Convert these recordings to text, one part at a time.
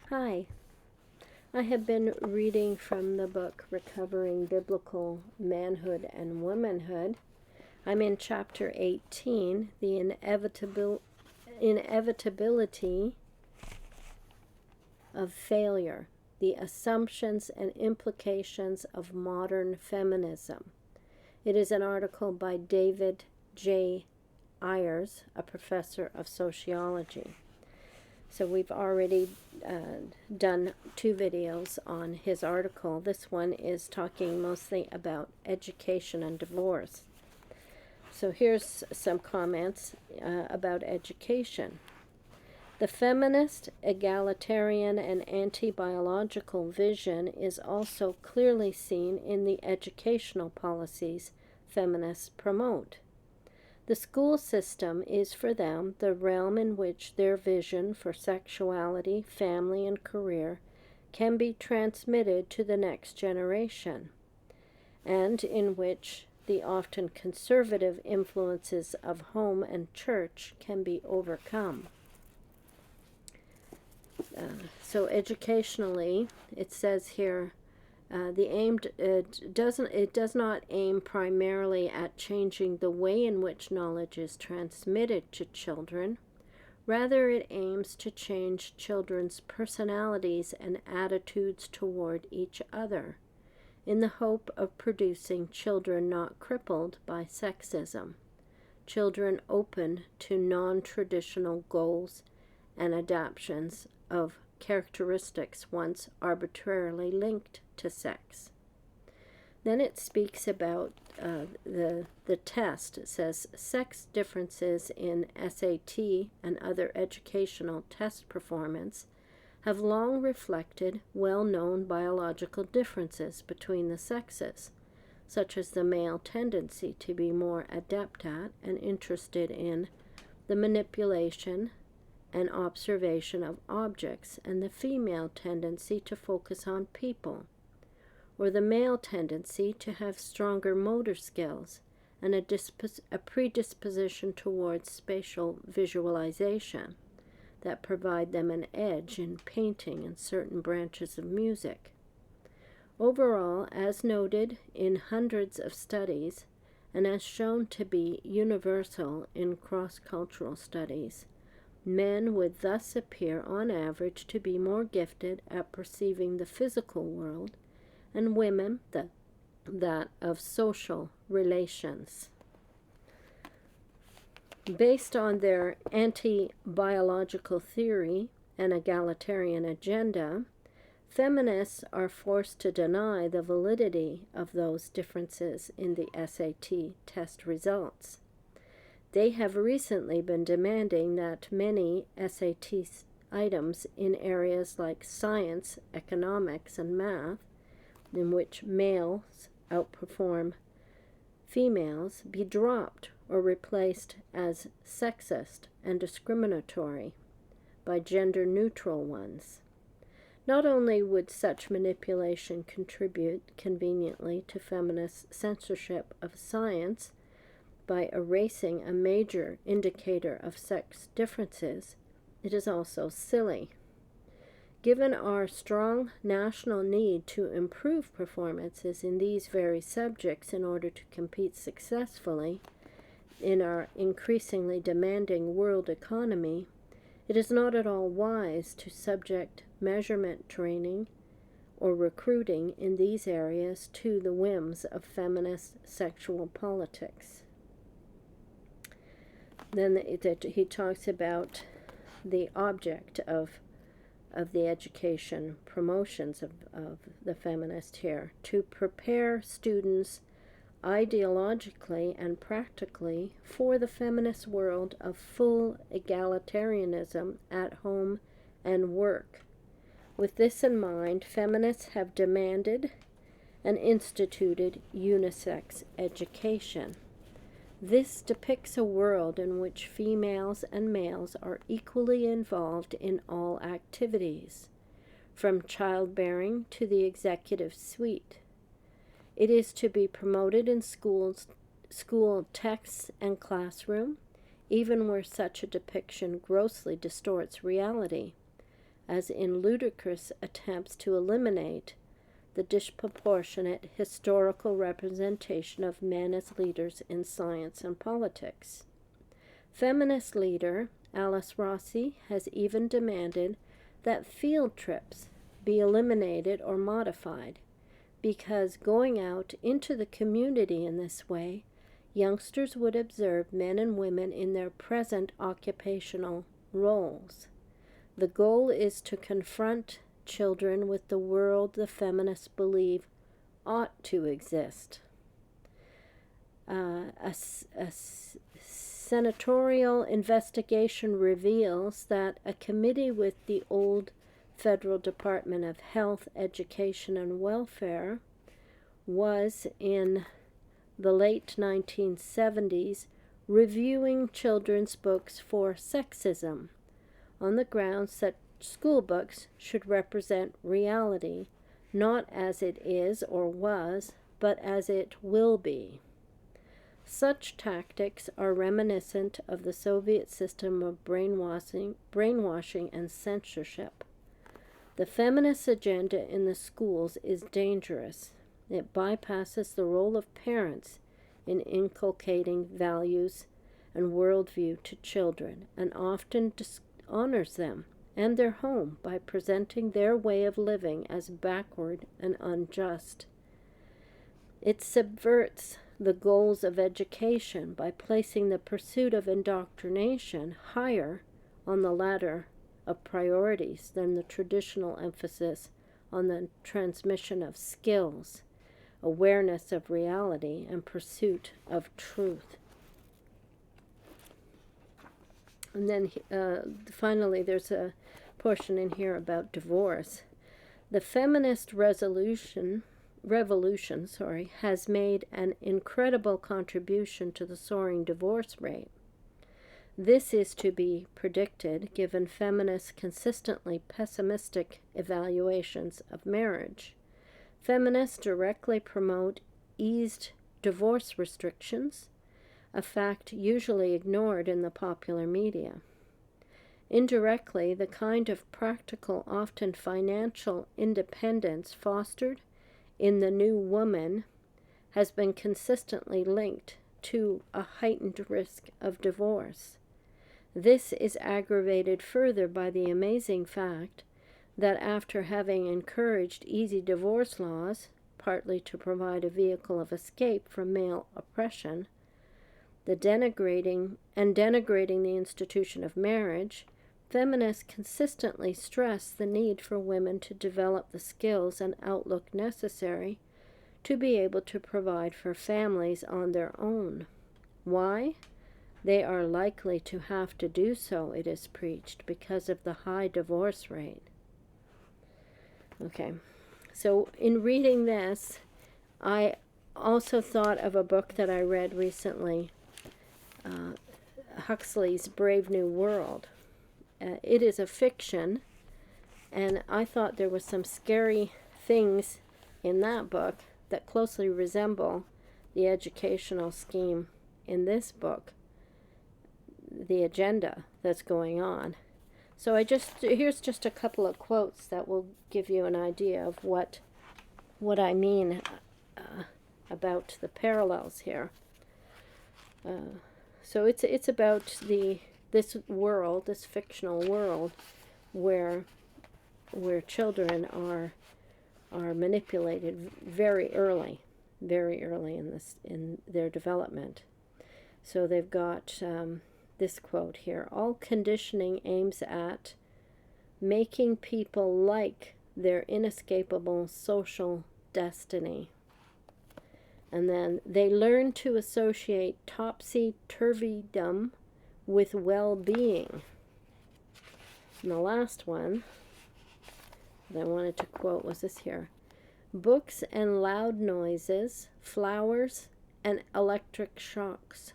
Hi, I have been reading from the book Recovering Biblical Manhood and Womanhood. I'm in chapter 18, The Inevitability of Failure, the Assumptions and Implications of Modern Feminism. It is an article by David J Ayers, a professor of sociology. So we've already done 2 videos on his article. This one is talking mostly about education and divorce. So here's some comments about education. The feminist, egalitarian, and anti-biological vision is also clearly seen in the educational policies feminists promote. The school system is for them the realm in which their vision for sexuality, family, and career can be transmitted to the next generation, and in which the often conservative influences of home and church can be overcome. So educationally, it says here, it does not aim primarily at changing the way in which knowledge is transmitted to children. Rather, it aims to change children's personalities and attitudes toward each other, in the hope of producing children not crippled by sexism, children open to non-traditional goals and adaptations of characteristics once arbitrarily linked to sex. Then it speaks about the test. It says sex differences in SAT and other educational test performance have long reflected well-known biological differences between the sexes, such as the male tendency to be more adept at and interested in the manipulation and observation of objects, and the female tendency to focus on people, or the male tendency to have stronger motor skills and a predisposition towards spatial visualization that provide them an edge in painting and certain branches of music. Overall, as noted in hundreds of studies, and as shown to be universal in cross-cultural studies, men would thus appear on average to be more gifted at perceiving the physical world, and women that of social relations. Based on their anti-biological theory and egalitarian agenda, feminists are forced to deny the validity of those differences in the SAT test results. They have recently been demanding that many SAT items in areas like science, economics, and math, in which males outperform females, be dropped or replaced as sexist and discriminatory by gender-neutral ones. Not only would such manipulation contribute conveniently to feminist censorship of science, by erasing a major indicator of sex differences, it is also silly. Given our strong national need to improve performances in these very subjects in order to compete successfully in our increasingly demanding world economy, it is not at all wise to subject measurement training or recruiting in these areas to the whims of feminist sexual politics. Then he talks about the object of the education promotions of the feminist here, to prepare students ideologically and practically for the feminist world of full egalitarianism at home and work. With this in mind, feminists have demanded and instituted unisex education. This depicts a world in which females and males are equally involved in all activities, from childbearing to the executive suite. It is to be promoted in school texts and classroom, even where such a depiction grossly distorts reality, as in ludicrous attempts to eliminate the disproportionate historical representation of men as leaders in science and politics. Feminist leader Alice Rossi has even demanded that field trips be eliminated or modified, because going out into the community in this way, youngsters would observe men and women in their present occupational roles. The goal is to confront children with the world the feminists believe ought to exist. A senatorial investigation reveals that a committee with the old Federal Department of Health, Education, and Welfare was in the late 1970s reviewing children's books for sexism on the grounds that school books should represent reality, not as it is or was, but as it will be. Such tactics are reminiscent of the Soviet system of brainwashing and censorship. The feminist agenda in the schools is dangerous. It bypasses the role of parents in inculcating values and worldview to children, and often dishonors them and their home by presenting their way of living as backward and unjust. It subverts the goals of education by placing the pursuit of indoctrination higher on the ladder of priorities than the traditional emphasis on the transmission of skills, awareness of reality, and pursuit of truth. And then finally, there's a portion in here about divorce. The feminist revolution has made an incredible contribution to the soaring divorce rate. This is to be predicted given feminists' consistently pessimistic evaluations of marriage. Feminists directly promote eased divorce restrictions, a fact usually ignored in the popular media. Indirectly, the kind of practical, often financial independence fostered in the new woman has been consistently linked to a heightened risk of divorce. This is aggravated further by the amazing fact that after having encouraged easy divorce laws, partly to provide a vehicle of escape from male oppression, denigrating the institution of marriage, feminists consistently stress the need for women to develop the skills and outlook necessary to be able to provide for families on their own. Why? They are likely to have to do so, it is preached, because of the high divorce rate. Okay, so in reading this, I also thought of a book that I read recently, Huxley's Brave New World. It is a fiction, and I thought there were some scary things in that book that closely resemble the educational scheme in this book, the agenda that's going on. So here's just a couple of quotes that will give you an idea of what I mean about the parallels here. So it's about this world, this fictional world, where children are manipulated very early in their development. So they've got this quote here: all conditioning aims at making people like their inescapable social destiny. And then they learn to associate topsy-turvydom with well-being. And the last one that I wanted to quote was this here: books and loud noises, flowers and electric shocks.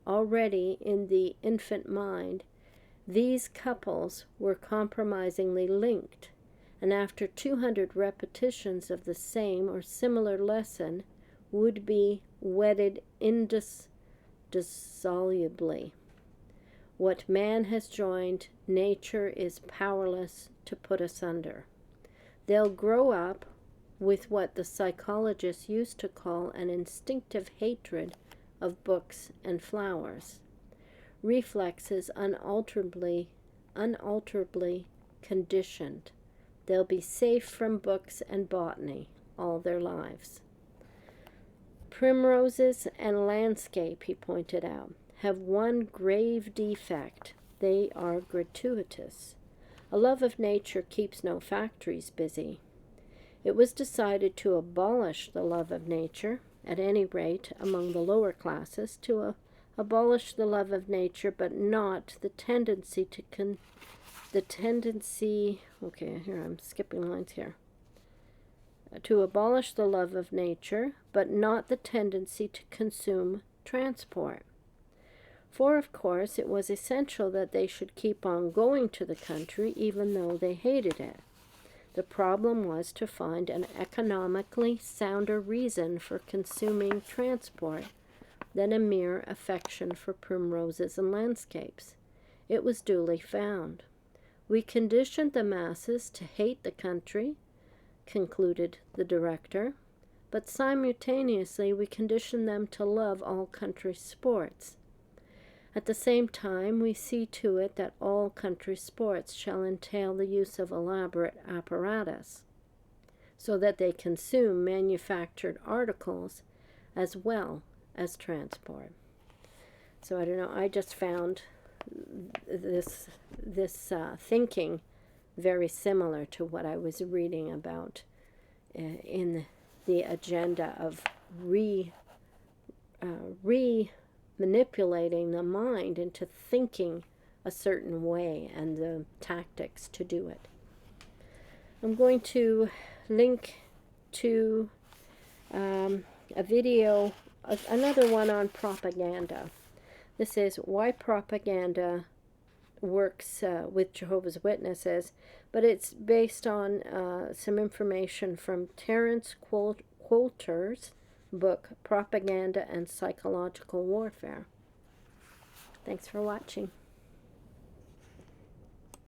Already in the infant mind, these couples were compromisingly linked, and after 200 repetitions of the same or similar lesson, would be wedded indissolubly. What man has joined, nature is powerless to put asunder. They'll grow up with what the psychologists used to call an instinctive hatred of books and flowers, reflexes unalterably conditioned. They'll be safe from books and botany all their lives. Primroses and landscape, he pointed out, have one grave defect. They are gratuitous. A love of nature keeps no factories busy. It was decided to abolish the love of nature, at any rate among the lower classes, to abolish the love of nature, but not the tendency to to abolish the love of nature, but not the tendency to consume transport. For, of course, it was essential that they should keep on going to the country even though they hated it. The problem was to find an economically sounder reason for consuming transport than a mere affection for primroses and landscapes. It was duly found. We conditioned the masses to hate the country, concluded the director, but simultaneously we conditioned them to love all country sports. At the same time, we see to it that all country sports shall entail the use of elaborate apparatus, so that they consume manufactured articles as well as transport. So I don't know, I just found this thinking very similar to what I was reading about in the agenda of manipulating the mind into thinking a certain way and the tactics to do it. I'm going to link to a video, another one on propaganda. This is why propaganda works with Jehovah's Witnesses, but it's based on some information from Terence Coulter's book, Propaganda and Psychological Warfare. Thanks for watching.